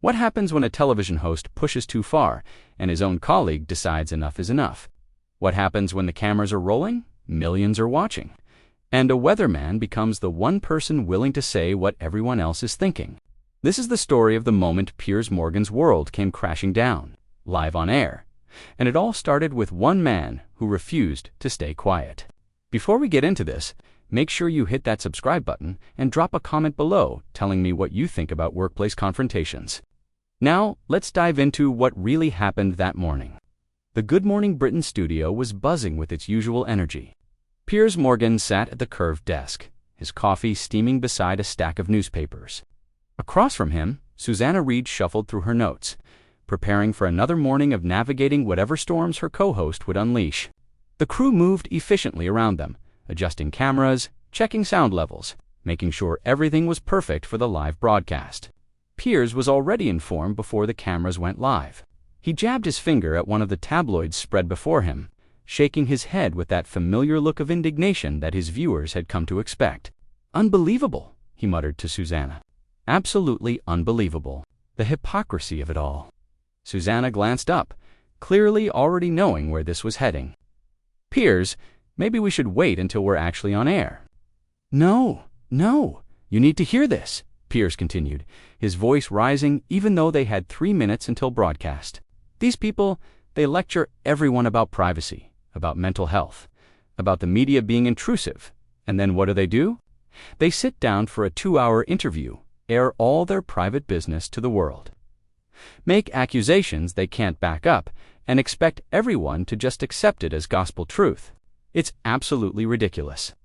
What happens when a television host pushes too far and his own colleague decides enough is enough? What happens when the cameras are rolling, millions are watching, and a weatherman becomes the one person willing to say what everyone else is thinking? This is the story of the moment Piers Morgan's world came crashing down, live on air. And it all started with one man who refused to stay quiet. Before we get into this, make sure you hit that subscribe button and drop a comment below telling me what you think about workplace confrontations. Now, let's dive into what really happened that morning. The Good Morning Britain studio was buzzing with its usual energy. Piers Morgan sat at the curved desk, his coffee steaming beside a stack of newspapers. Across from him, Susanna Reid shuffled through her notes, preparing for another morning of navigating whatever storms her co-host would unleash. The crew moved efficiently around them, adjusting cameras, checking sound levels, making sure everything was perfect for the live broadcast. Piers was already informed before the cameras went live. He jabbed his finger at one of the tabloids spread before him, shaking his head with that familiar look of indignation that his viewers had come to expect. "Unbelievable," he muttered to Susanna. "Absolutely unbelievable. The hypocrisy of it all." Susanna glanced up, clearly already knowing where this was heading. "Piers, maybe we should wait until we're actually on air." No, you need to hear this," Piers continued, his voice rising even though they had 3 minutes until broadcast. "These people, they lecture everyone about privacy, about mental health, about the media being intrusive, and then what do? They sit down for a 2-hour interview, air all their private business to the world, make accusations they can't back up, and expect everyone to just accept it as gospel truth. It's absolutely ridiculous."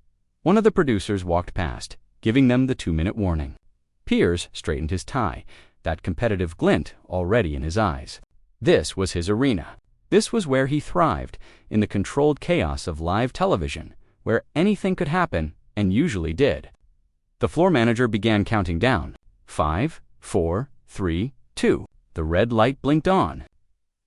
One of the producers walked past, giving them the 2-minute warning. Piers straightened his tie, that competitive glint already in his eyes. This was his arena. This was where he thrived, in the controlled chaos of live television, where anything could happen, and usually did. The floor manager began counting down. 5, 4, 3, 2. The red light blinked on.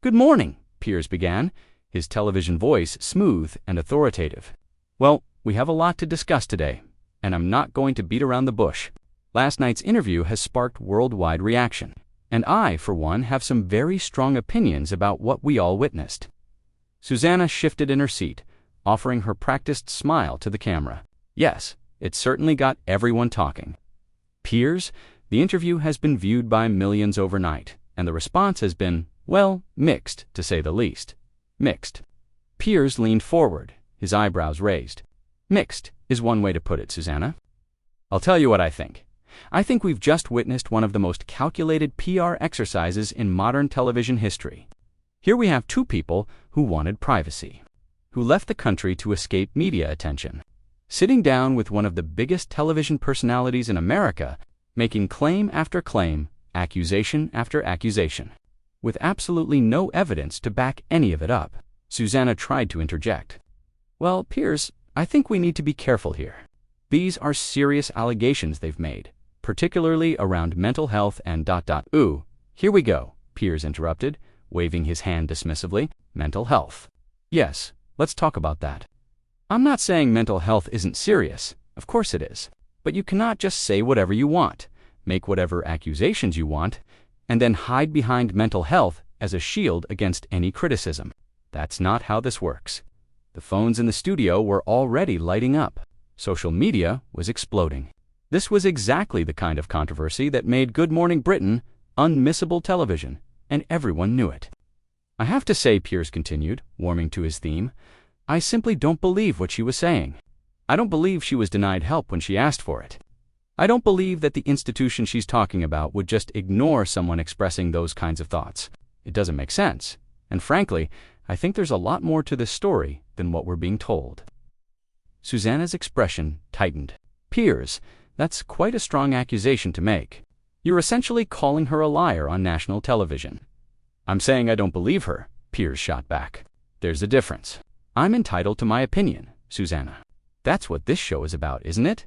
"Good morning," Piers began, his television voice smooth and authoritative. "Well, we have a lot to discuss today, and I'm not going to beat around the bush. Last night's interview has sparked worldwide reaction, and I, for one, have some very strong opinions about what we all witnessed." Susanna shifted in her seat, offering her practiced smile to the camera. "Yes, it certainly got everyone talking. Piers, the interview has been viewed by millions overnight, and the response has been, well, mixed, to say the least. Mixed." Piers leaned forward, his eyebrows raised. "Mixed is one way to put it, Susanna. I'll tell you what I think. I think we've just witnessed one of the most calculated PR exercises in modern television history. Here we have 2 people who wanted privacy, who left the country to escape media attention, sitting down with one of the biggest television personalities in America, making claim after claim, accusation after accusation, with absolutely no evidence to back any of it up." Susanna tried to interject. "Well, Piers, I think we need to be careful here. These are serious allegations they've made, particularly around mental health and ... Ooh, here we go," Piers interrupted, waving his hand dismissively. "Mental health. Yes, let's talk about that. I'm not saying mental health isn't serious. Of course it is. But you cannot just say whatever you want, make whatever accusations you want, and then hide behind mental health as a shield against any criticism. That's not how this works." The phones in the studio were already lighting up. Social media was exploding. This was exactly the kind of controversy that made Good Morning Britain unmissable television, and everyone knew it. "I have to say," Piers continued, warming to his theme, "I simply don't believe what she was saying. I don't believe she was denied help when she asked for it. I don't believe that the institution she's talking about would just ignore someone expressing those kinds of thoughts. It doesn't make sense. And frankly, I think there's a lot more to this story than what we're being told." Susanna's expression tightened. "Piers, that's quite a strong accusation to make. You're essentially calling her a liar on national television." "I'm saying I don't believe her," Piers shot back. "There's a difference. I'm entitled to my opinion, Susanna. That's what this show is about, isn't it?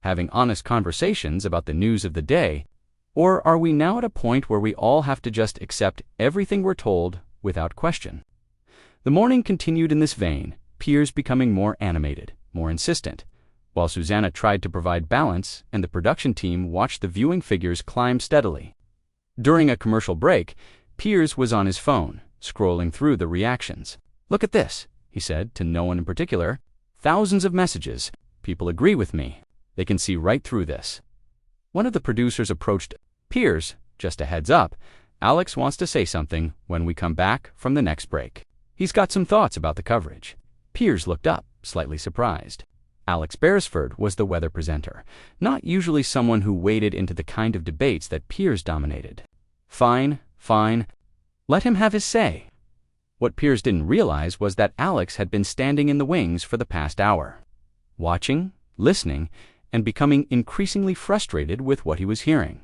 Having honest conversations about the news of the day. Or are we now at a point where we all have to just accept everything we're told without question?" The morning continued in this vein, Piers becoming more animated, more insistent, while Susanna tried to provide balance and the production team watched the viewing figures climb steadily. During a commercial break, Piers was on his phone, scrolling through the reactions. "Look at this," he said to no one in particular. "Thousands of messages. People agree with me. They can see right through this." One of the producers approached Piers. "Just a heads up, Alex wants to say something when we come back from the next break. He's got some thoughts about the coverage." Piers looked up, slightly surprised. Alex Beresford was the weather presenter, not usually someone who waded into the kind of debates that Piers dominated. "Fine, fine. Let him have his say." What Piers didn't realize was that Alex had been standing in the wings for the past hour, watching, listening, and becoming increasingly frustrated with what he was hearing.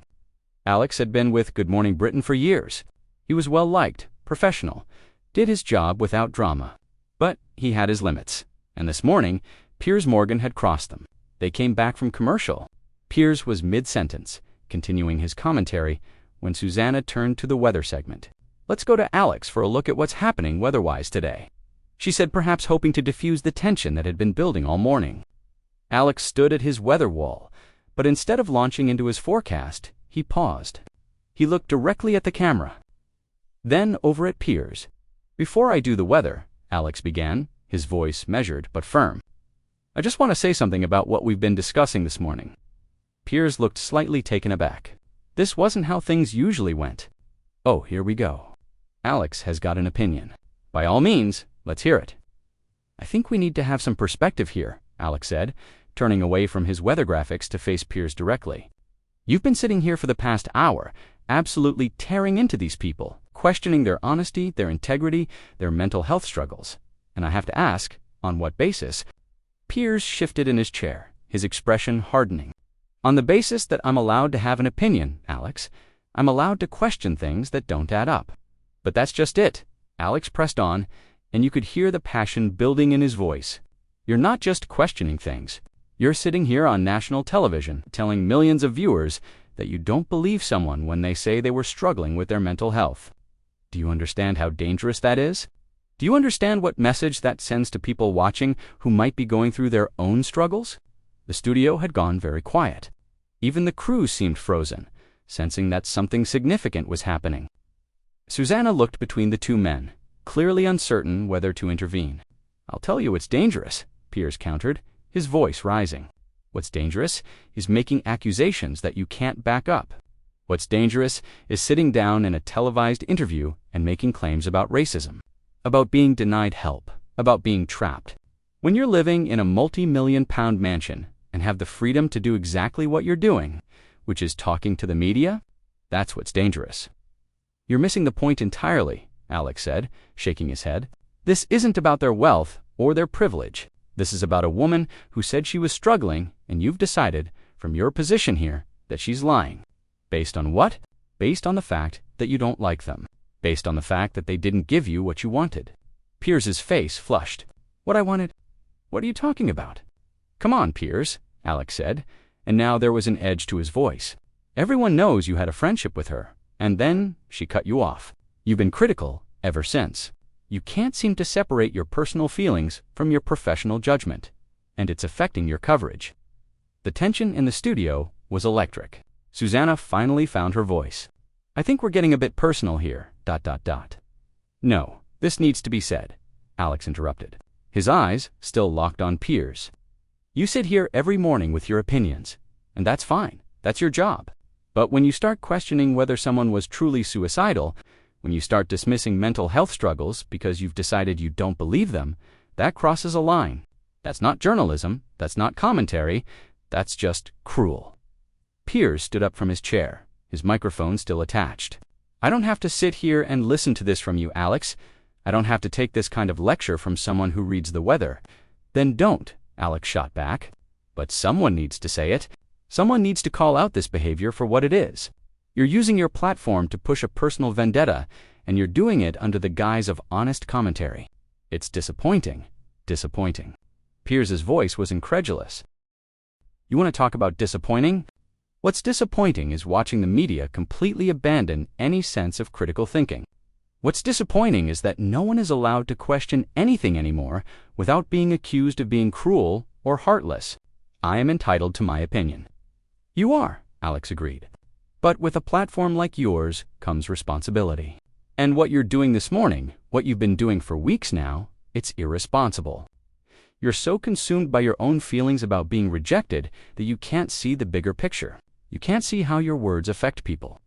Alex had been with Good Morning Britain for years. He was well-liked, professional, did his job without drama. But he had his limits, and this morning, Piers Morgan had crossed them. They came back from commercial. Piers was mid-sentence, continuing his commentary, when Susanna turned to the weather segment. "Let's go to Alex for a look at what's happening weather-wise today," she said, perhaps hoping to diffuse the tension that had been building all morning. Alex stood at his weather wall, but instead of launching into his forecast, he paused. He looked directly at the camera, then over at Piers. "Before I do the weather," Alex began, his voice measured but firm, "I just want to say something about what we've been discussing this morning." Piers looked slightly taken aback. This wasn't how things usually went. "Oh, here we go. Alex has got an opinion. By all means, let's hear it." "I think we need to have some perspective here," Alex said, turning away from his weather graphics to face Piers directly. "You've been sitting here for the past hour, absolutely tearing into these people, questioning their honesty, their integrity, their mental health struggles. And I have to ask, on what basis?" Piers shifted in his chair, his expression hardening. "On the basis that I'm allowed to have an opinion, Alex. I'm allowed to question things that don't add up." "But that's just it," Alex pressed on, and you could hear the passion building in his voice. "You're not just questioning things. You're sitting here on national television telling millions of viewers that you don't believe someone when they say they were struggling with their mental health. Do you understand how dangerous that is? Do you understand what message that sends to people watching who might be going through their own struggles?" The studio had gone very quiet. Even the crew seemed frozen, sensing that something significant was happening. Susanna looked between the two men, clearly uncertain whether to intervene. "I'll tell you it's dangerous," Piers countered, his voice rising. "What's dangerous is making accusations that you can't back up. What's dangerous is sitting down in a televised interview and making claims about racism, about being denied help, about being trapped. When you're living in a multi-million-pound mansion and have the freedom to do exactly what you're doing, which is talking to the media, that's what's dangerous." "You're missing the point entirely," Alex said, shaking his head. "This isn't about their wealth or their privilege. This is about a woman who said she was struggling, and you've decided, from your position here, that she's lying. Based on what? Based on the fact that you don't like them. Based on the fact that they didn't give you what you wanted." Piers's face flushed. "What I wanted? What are you talking about?" "Come on, Piers," Alex said, and now there was an edge to his voice. "Everyone knows you had a friendship with her, and then she cut you off. You've been critical ever since. You can't seem to separate your personal feelings from your professional judgment, and it's affecting your coverage." The tension in the studio was electric. Susanna finally found her voice. "I think we're getting a bit personal here, ... "No, this needs to be said," Alex interrupted, his eyes still locked on Piers. "You sit here every morning with your opinions, and that's fine, that's your job. But when you start questioning whether someone was truly suicidal, when you start dismissing mental health struggles because you've decided you don't believe them, that crosses a line. That's not journalism, that's not commentary, that's just cruel." Piers stood up from his chair, his microphone still attached. "I don't have to sit here and listen to this from you, Alex. I don't have to take this kind of lecture from someone who reads the weather." "Then don't," Alex shot back. "But someone needs to say it. Someone needs to call out this behavior for what it is. You're using your platform to push a personal vendetta, and you're doing it under the guise of honest commentary. It's disappointing, disappointing." Piers's voice was incredulous. "You want to talk about disappointing? What's disappointing is watching the media completely abandon any sense of critical thinking. What's disappointing is that no one is allowed to question anything anymore without being accused of being cruel or heartless. I am entitled to my opinion." "You are," Alex agreed. But with a platform like yours comes responsibility. And what you're doing this morning, what you've been doing for weeks now, it's irresponsible. You're so consumed by your own feelings about being rejected that you can't see the bigger picture. You can't see how your words affect people.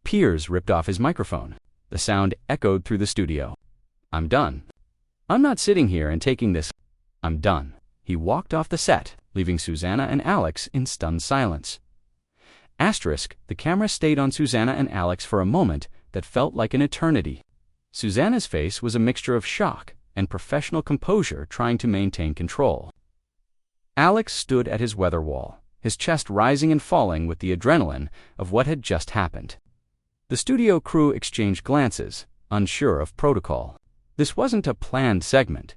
Piers ripped off his microphone. The sound echoed through the studio. I'm done. I'm not sitting here and taking this. I'm done. He walked off the set, leaving Susanna and Alex in stunned silence. Asterisk, the camera stayed on Susanna and Alex for a moment that felt like an eternity. Susanna's face was a mixture of shock and professional composure trying to maintain control. Alex stood at his weather wall, his chest rising and falling with the adrenaline of what had just happened. The studio crew exchanged glances, unsure of protocol. This wasn't a planned segment.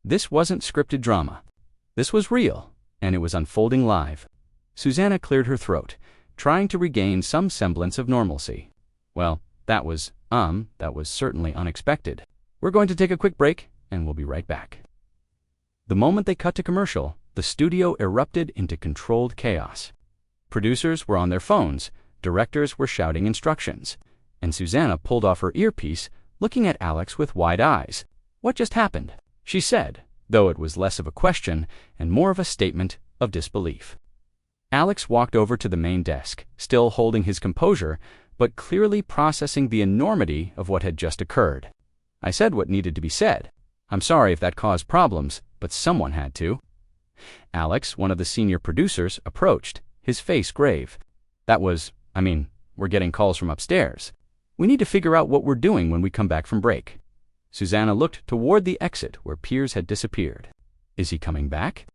This wasn't scripted drama. This was real, and it was unfolding live. Susanna cleared her throat, trying to regain some semblance of normalcy. Well, that was certainly unexpected. We're going to take a quick break, and we'll be right back. The moment they cut to commercial, the studio erupted into controlled chaos. Producers were on their phones, directors were shouting instructions, and Susanna pulled off her earpiece, looking at Alex with wide eyes. What just happened? She said, though it was less of a question and more of a statement of disbelief. Alex walked over to the main desk, still holding his composure, but clearly processing the enormity of what had just occurred. I said what needed to be said. I'm sorry if that caused problems, but someone had to. Alex, one of the senior producers, approached, his face grave. We're getting calls from upstairs. We need to figure out what we're doing when we come back from break. Susanna looked toward the exit where Piers had disappeared. Is he coming back?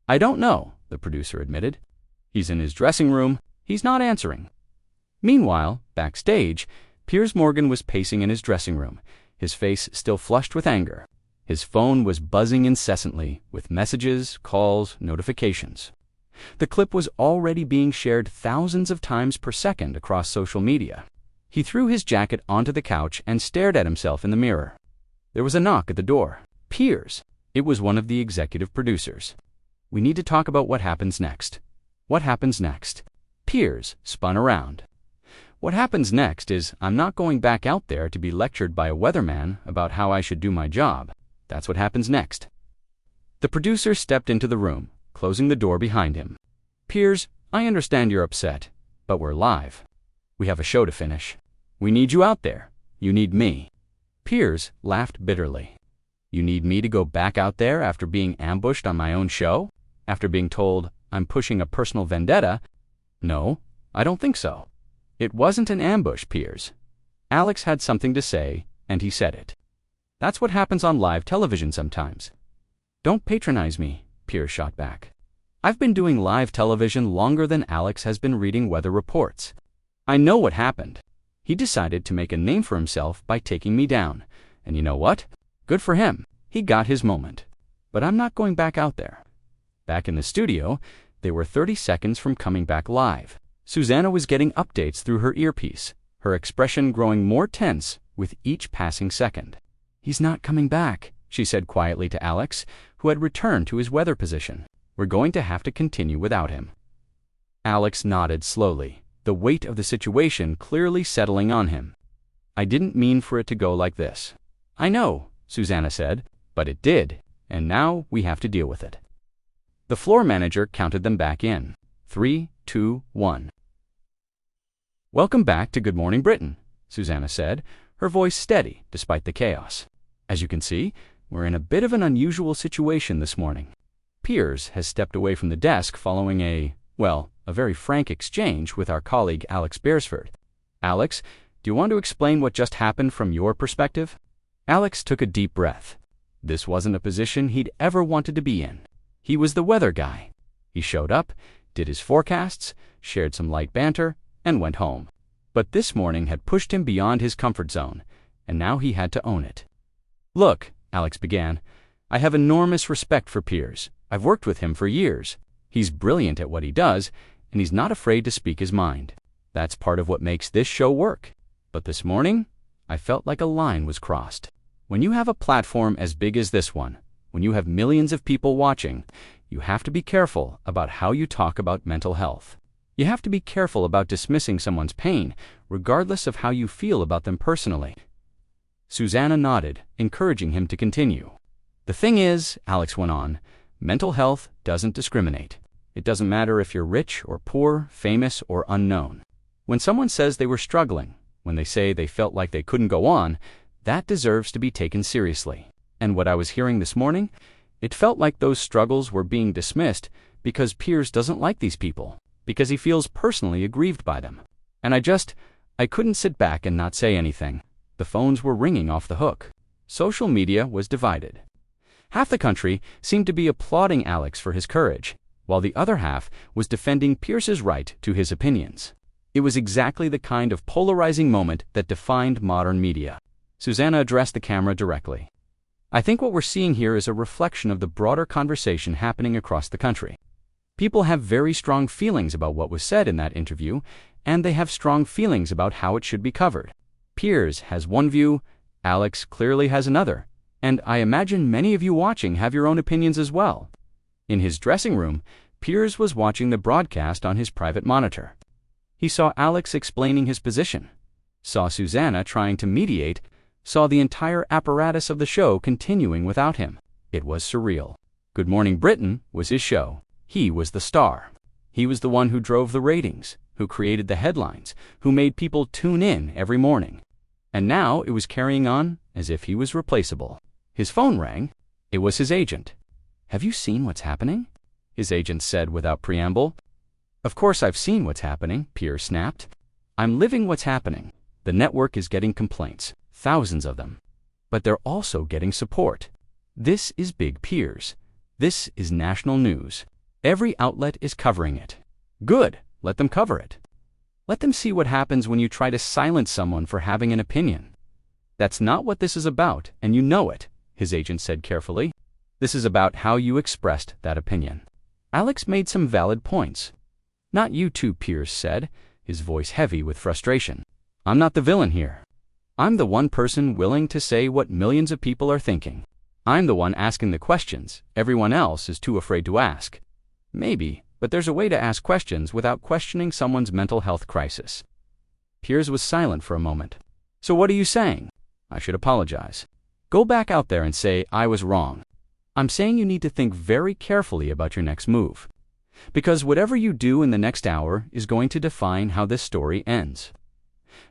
I don't know, the producer admitted. He's in his dressing room. He's not answering. Meanwhile, backstage, Piers Morgan was pacing in his dressing room, his face still flushed with anger. His phone was buzzing incessantly with messages, calls, notifications. The clip was already being shared thousands of times per second across social media. He threw his jacket onto the couch and stared at himself in the mirror. There was a knock at the door. Piers. It was one of the executive producers. We need to talk about what happens next. What happens next? Piers spun around. What happens next is I'm not going back out there to be lectured by a weatherman about how I should do my job. That's what happens next. The producer stepped into the room, closing the door behind him. Piers, I understand you're upset, but we're live. We have a show to finish. We need you out there. You need me. Piers laughed bitterly. You need me to go back out there after being ambushed on my own show? After being told I'm pushing a personal vendetta? No, I don't think so. It wasn't an ambush, Piers. Alex had something to say, and he said it. That's what happens on live television sometimes. Don't patronize me, Piers shot back. I've been doing live television longer than Alex has been reading weather reports. I know what happened. He decided to make a name for himself by taking me down. And you know what? Good for him. He got his moment. But I'm not going back out there. Back in the studio, they were 30 seconds from coming back live. Susanna was getting updates through her earpiece, her expression growing more tense with each passing second. He's not coming back, she said quietly to Alex, who had returned to his weather position. We're going to have to continue without him. Alex nodded slowly, the weight of the situation clearly settling on him. I didn't mean for it to go like this. I know, Susanna said, but it did, and now we have to deal with it. The floor manager counted them back in. 3, 2, 1. Welcome back to Good Morning Britain, Susanna said, her voice steady despite the chaos. As you can see, we're in a bit of an unusual situation this morning. Piers has stepped away from the desk following a very frank exchange with our colleague Alex Beresford. Alex, do you want to explain what just happened from your perspective? Alex took a deep breath. This wasn't a position he'd ever wanted to be in. He was the weather guy. He showed up, did his forecasts, shared some light banter, and went home. But this morning had pushed him beyond his comfort zone, and now he had to own it. Look, Alex began, I have enormous respect for Piers. I've worked with him for years. He's brilliant at what he does, and he's not afraid to speak his mind. That's part of what makes this show work. But this morning, I felt like a line was crossed. When you have a platform as big as this one, when you have millions of people watching, you have to be careful about how you talk about mental health. You have to be careful about dismissing someone's pain, regardless of how you feel about them personally. Susanna nodded, encouraging him to continue. The thing is, Alex went on, mental health doesn't discriminate. It doesn't matter if you're rich or poor, famous or unknown. When someone says they were struggling, when they say they felt like they couldn't go on, that deserves to be taken seriously. And what I was hearing this morning, it felt like those struggles were being dismissed because Piers doesn't like these people, because he feels personally aggrieved by them. And I couldn't sit back and not say anything. The phones were ringing off the hook. Social media was divided. Half the country seemed to be applauding Alex for his courage, while the other half was defending Piers's right to his opinions. It was exactly the kind of polarizing moment that defined modern media. Susanna addressed the camera directly. I think what we're seeing here is a reflection of the broader conversation happening across the country. People have very strong feelings about what was said in that interview, and they have strong feelings about how it should be covered. Piers has one view, Alex clearly has another, and I imagine many of you watching have your own opinions as well. In his dressing room, Piers was watching the broadcast on his private monitor. He saw Alex explaining his position, saw Susanna trying to mediate, saw the entire apparatus of the show continuing without him. It was surreal. Good Morning Britain was his show. He was the star. He was the one who drove the ratings, who created the headlines, who made people tune in every morning. And now it was carrying on as if he was replaceable. His phone rang. It was his agent. Have you seen what's happening? His agent said without preamble. Of course I've seen what's happening, Piers snapped. I'm living what's happening. The network is getting complaints, thousands of them. But they're also getting support. This is big, Piers. This is national news. Every outlet is covering it. Good, let them cover it. Let them see what happens when you try to silence someone for having an opinion. That's not what this is about, and you know it, his agent said carefully. This is about how you expressed that opinion. Alex made some valid points. Not you two, Piers said, his voice heavy with frustration. I'm not the villain here. I'm the one person willing to say what millions of people are thinking. I'm the one asking the questions everyone else is too afraid to ask. Maybe, but there's a way to ask questions without questioning someone's mental health crisis. Piers was silent for a moment. So what are you saying? I should apologize. Go back out there and say I was wrong. I'm saying you need to think very carefully about your next move. Because whatever you do in the next hour is going to define how this story ends.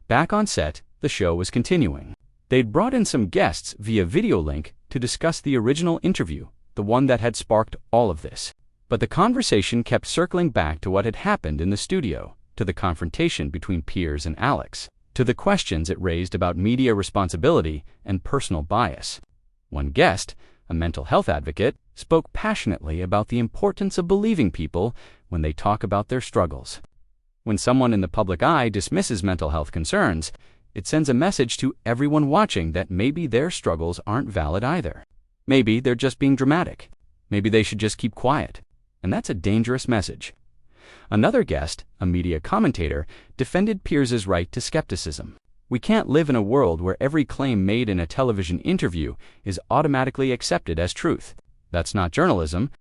Back on set, the show was continuing. They'd brought in some guests via video link to discuss the original interview, the one that had sparked all of this. But the conversation kept circling back to what had happened in the studio, to the confrontation between Piers and Alex, to the questions it raised about media responsibility and personal bias. One guest, a mental health advocate, spoke passionately about the importance of believing people when they talk about their struggles. When someone in the public eye dismisses mental health concerns, it sends a message to everyone watching that maybe their struggles aren't valid either. Maybe they're just being dramatic. Maybe they should just keep quiet. And that's a dangerous message. Another guest, a media commentator, defended Piers's right to skepticism. We can't live in a world where every claim made in a television interview is automatically accepted as truth. That's not journalism.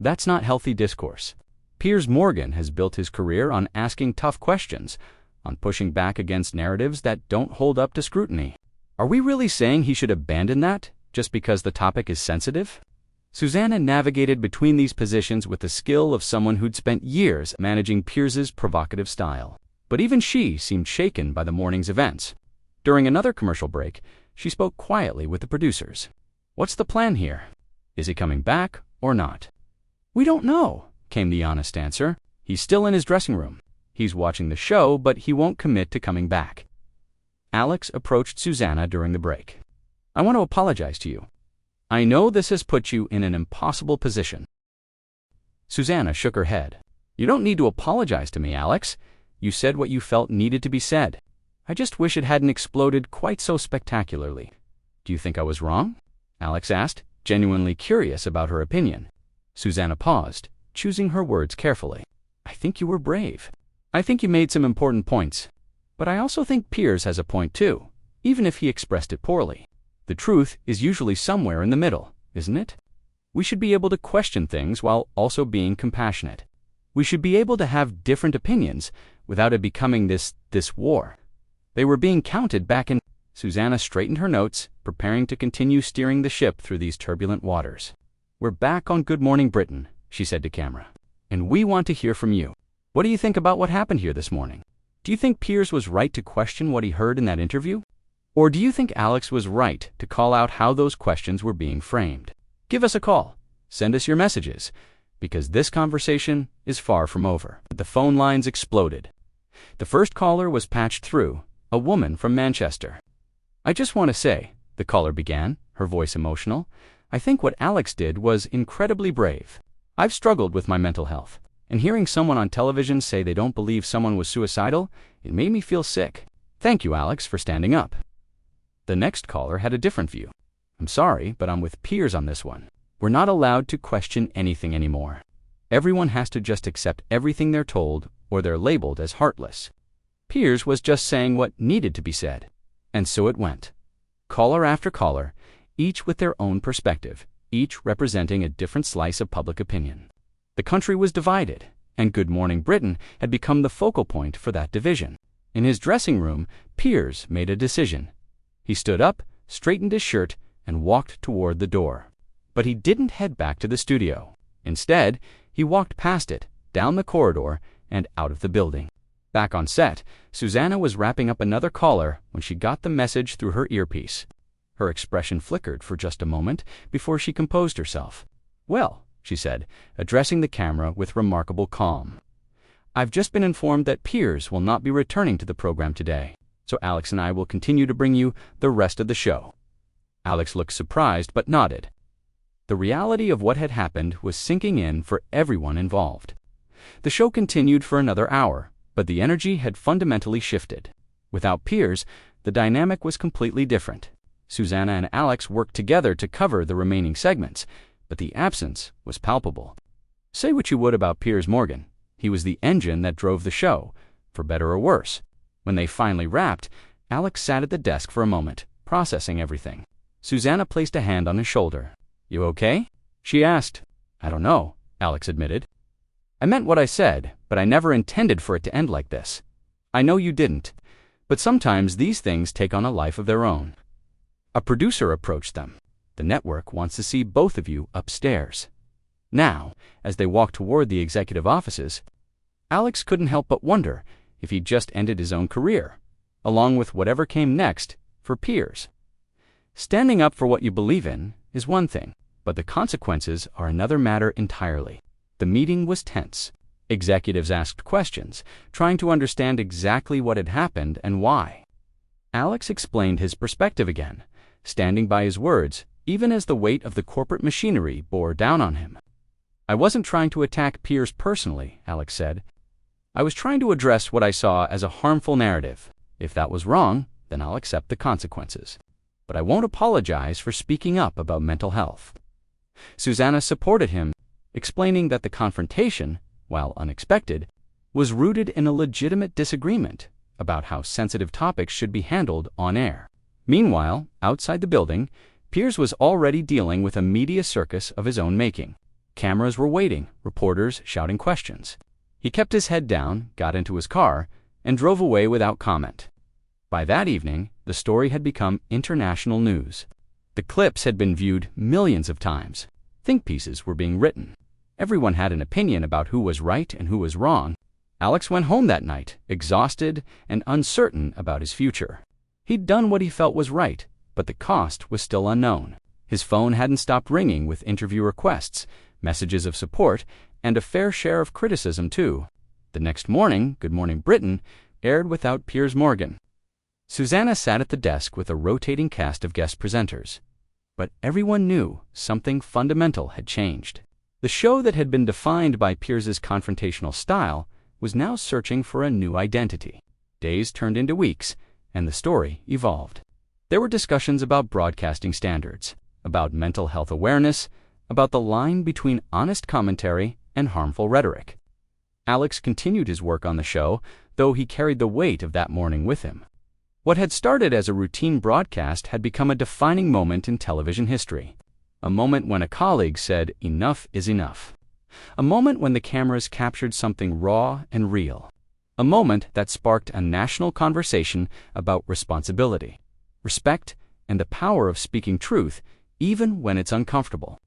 That's not healthy discourse. Piers Morgan has built his career on asking tough questions, on pushing back against narratives that don't hold up to scrutiny. Are we really saying he should abandon that just because the topic is sensitive? Susanna navigated between these positions with the skill of someone who'd spent years managing Piers's provocative style. But even she seemed shaken by the morning's events. During another commercial break, she spoke quietly with the producers. What's the plan here? Is he coming back or not? We don't know, came the honest answer. He's still in his dressing room. He's watching the show, but he won't commit to coming back. Alex approached Susanna during the break. I want to apologize to you. I know this has put you in an impossible position. Susanna shook her head. You don't need to apologize to me, Alex. You said what you felt needed to be said. I just wish it hadn't exploded quite so spectacularly. Do you think I was wrong? Alex asked, genuinely curious about her opinion. Susanna paused, choosing her words carefully. I think you were brave. I think you made some important points. But I also think Piers has a point too, even if he expressed it poorly. The truth is usually somewhere in the middle, isn't it? We should be able to question things while also being compassionate. We should be able to have different opinions without it becoming this war. They were being counted back in. Susanna straightened her notes, preparing to continue steering the ship through these turbulent waters. We're back on Good Morning Britain, she said to camera. And we want to hear from you. What do you think about what happened here this morning? Do you think Piers was right to question what he heard in that interview? Or do you think Alex was right to call out how those questions were being framed? Give us a call. Send us your messages, because this conversation is far from over. The phone lines exploded. The first caller was patched through, a woman from Manchester. I just want to say, the caller began, her voice emotional, I think what Alex did was incredibly brave. I've struggled with my mental health, and hearing someone on television say they don't believe someone was suicidal, it made me feel sick. Thank you, Alex, for standing up. The next caller had a different view. I'm sorry, but I'm with Piers on this one. We're not allowed to question anything anymore. Everyone has to just accept everything they're told, or they're labeled as heartless. Piers was just saying what needed to be said. And so it went. Caller after caller, each with their own perspective, each representing a different slice of public opinion. The country was divided, and Good Morning Britain had become the focal point for that division. In his dressing room, Piers made a decision. He stood up, straightened his shirt, and walked toward the door. But he didn't head back to the studio. Instead, he walked past it, down the corridor, and out of the building. Back on set, Susanna was wrapping up another caller when she got the message through her earpiece. Her expression flickered for just a moment before she composed herself. Well, she said, addressing the camera with remarkable calm. I've just been informed that Piers will not be returning to the program today, so Alex and I will continue to bring you the rest of the show. Alex looked surprised but nodded. The reality of what had happened was sinking in for everyone involved. The show continued for another hour, but the energy had fundamentally shifted. Without Piers, the dynamic was completely different. Susanna and Alex worked together to cover the remaining segments, but the absence was palpable. Say what you would about Piers Morgan, he was the engine that drove the show, for better or worse. When they finally wrapped, Alex sat at the desk for a moment, processing everything. Susanna placed a hand on his shoulder. You okay? She asked. I don't know, Alex admitted. I meant what I said, but I never intended for it to end like this. I know you didn't, but sometimes these things take on a life of their own. A producer approached them. The network wants to see both of you upstairs. Now, as they walked toward the executive offices, Alex couldn't help but wonder if he'd just ended his own career, along with whatever came next for Piers. Standing up for what you believe in is one thing, but the consequences are another matter entirely. The meeting was tense. Executives asked questions, trying to understand exactly what had happened and why. Alex explained his perspective again, standing by his words, even as the weight of the corporate machinery bore down on him. I wasn't trying to attack Piers personally, Alex said. I was trying to address what I saw as a harmful narrative. If that was wrong, then I'll accept the consequences. But I won't apologize for speaking up about mental health. Susanna supported him, explaining that the confrontation, while unexpected, was rooted in a legitimate disagreement about how sensitive topics should be handled on air. Meanwhile, outside the building, Piers was already dealing with a media circus of his own making. Cameras were waiting, reporters shouting questions. He kept his head down, got into his car, and drove away without comment. By that evening, the story had become international news. The clips had been viewed millions of times. Think pieces were being written. Everyone had an opinion about who was right and who was wrong. Alex went home that night, exhausted and uncertain about his future. He'd done what he felt was right, but the cost was still unknown. His phone hadn't stopped ringing with interview requests, messages of support, and a fair share of criticism, too. The next morning, Good Morning Britain aired without Piers Morgan. Susanna sat at the desk with a rotating cast of guest presenters. But everyone knew something fundamental had changed. The show that had been defined by Piers's confrontational style was now searching for a new identity. Days turned into weeks, and the story evolved. There were discussions about broadcasting standards, about mental health awareness, about the line between honest commentary and harmful rhetoric. Alex continued his work on the show, though he carried the weight of that morning with him. What had started as a routine broadcast had become a defining moment in television history. A moment when a colleague said, "Enough is enough." A moment when the cameras captured something raw and real. A moment that sparked a national conversation about responsibility, respect, and the power of speaking truth, even when it's uncomfortable.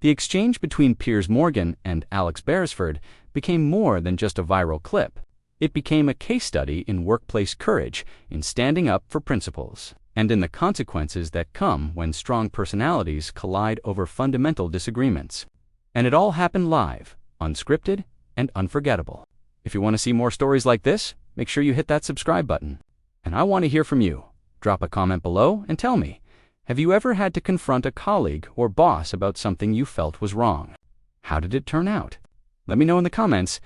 The exchange between Piers Morgan and Alex Beresford became more than just a viral clip. It became a case study in workplace courage, in standing up for principles, and in the consequences that come when strong personalities collide over fundamental disagreements. And it all happened live, unscripted, and unforgettable. If you want to see more stories like this, make sure you hit that subscribe button. And I want to hear from you. Drop a comment below and tell me, have you ever had to confront a colleague or boss about something you felt was wrong? How did it turn out? Let me know in the comments.